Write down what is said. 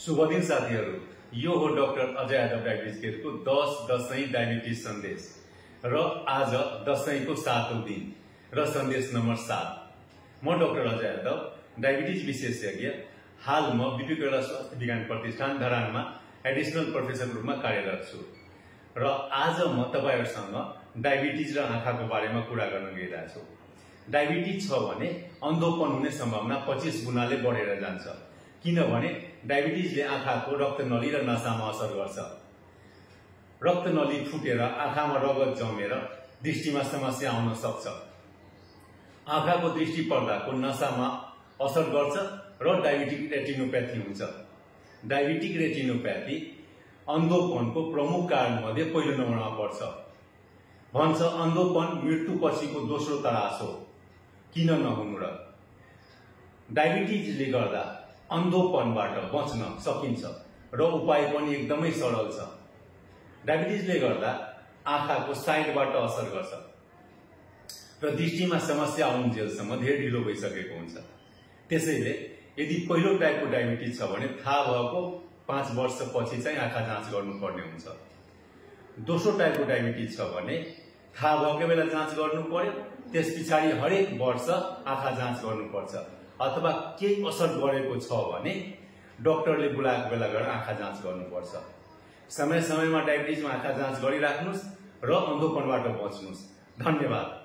शुभ दिन साथीहरु, यो हो डाक्टर अजय यादव डायबिटिज केयरको 10 दशैं डायबिटिज सन्देश र आज दशैंको 7औं दिन र सन्देश नम्बर 7। म डाक्टर अजय यादव डायबिटिज विशेषज्ञ, हाल म बीपी कोइराला स्वास्थ्य विज्ञान प्रतिष्ठान धरानमा एडिशनल प्रोफेसर रूपमा कार्यरत छु र आज म तपाईहरुसँग डायबिटिज र आँखाको बारेमा कुरा गर्न गइरहेको छु। डायबिटिज छ भने अन्धोपन हुने सम्भावना 25 गुणाले बढेर जान्छ, किनभने डायबिटिजले आँखाको रक्तनली र नसामा असर गर्छ। रक्तनली फुटेर आँखामा रगत जमेर दृष्टिमा समस्या आउन सक्छ। आँखाको दृष्टि पर्दाको नसामा असर गर्छ र डायबिटिक रेटिनोप्याथी हुन्छ। डायबिटिक रेटिनोप्याथी अन्धोपनको प्रमुख कारण मध्ये पहिलो नम्बरमा पर्छ। भन्छ अन्धोपन मृत्युपछिको दोस्रो तरास हो, किन नहुनु र? डायबिटिजले गर्दा अन्धोपनबाट बच्न सकिन्छ र उपाय पनि एकदमै सरल छ। डायबिटिजले गर्दा आँखाको साइडबाट असर गर्छ र दृष्टिमा समस्या आउन्जेलसम्म धेरै ढिलो भइसकेको हुन्छ। त्यसैले यदि पहिलो टाइपको डायबिटिज छ भने थाहा भएको 5 वर्षपछि चाहिँ आँखा जाँच गर्नुपर्ने हुन्छ। दोस्रो टाइपको डायबिटिज छ भने थाहा भएकै बेला जाँच गर्नु पर्यो, त्यस पछाडि हरेक वर्ष आँखा जाँच गर्नुपर्छ। अथवा केही असर गरेको छ भने डाक्टरले बोलाएको बेला गएर आँखा जाँच गर्नुपर्छ। समय समयमा डायबिटिजमा आँखा जाँच गरिराख्नुस् र अन्धोपनबाट बच्नुस्। धन्यवाद।